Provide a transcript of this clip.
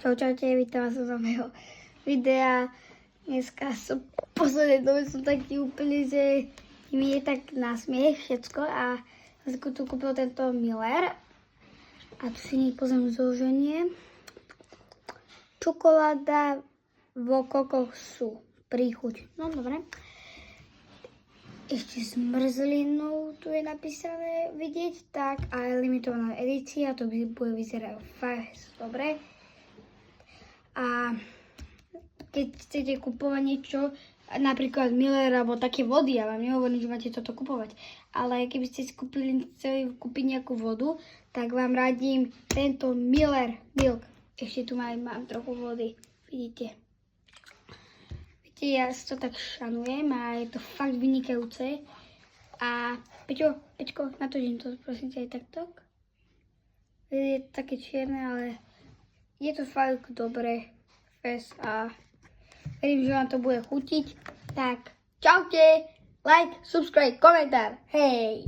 Čaute, vítam vás zo mojho videa. Dneska som poslednej dobe som taký úplne, že mi je tak na smiech všetko a som tu kúpil tento Miller a tu si pozriem zloženie. Čokoláda vo kokosu, príchuť. No dobre. Ešte zmrzlinu tu je napísané vidieť, tak a limitovaná edícia, to by bude vyzerať fakt dobre. A keď chcete kupovať niečo, napríklad Miller alebo také vody, ja vám nehovorím, že máte toto kupovať, ale keby ste si chceli kúpiť nejakú vodu, tak vám radím tento Miller Milk. Ešte tu mám trochu vody, vidíte. Viete, ja si to tak šanujem a je to fakt vynikajúce. A Peťko, natočím to prosím ťa aj takto. Je také čierne, ale je to fakt dobré fest a verím, že vám to bude chutiť. Tak, čaute, like, subscribe, komentár, hej!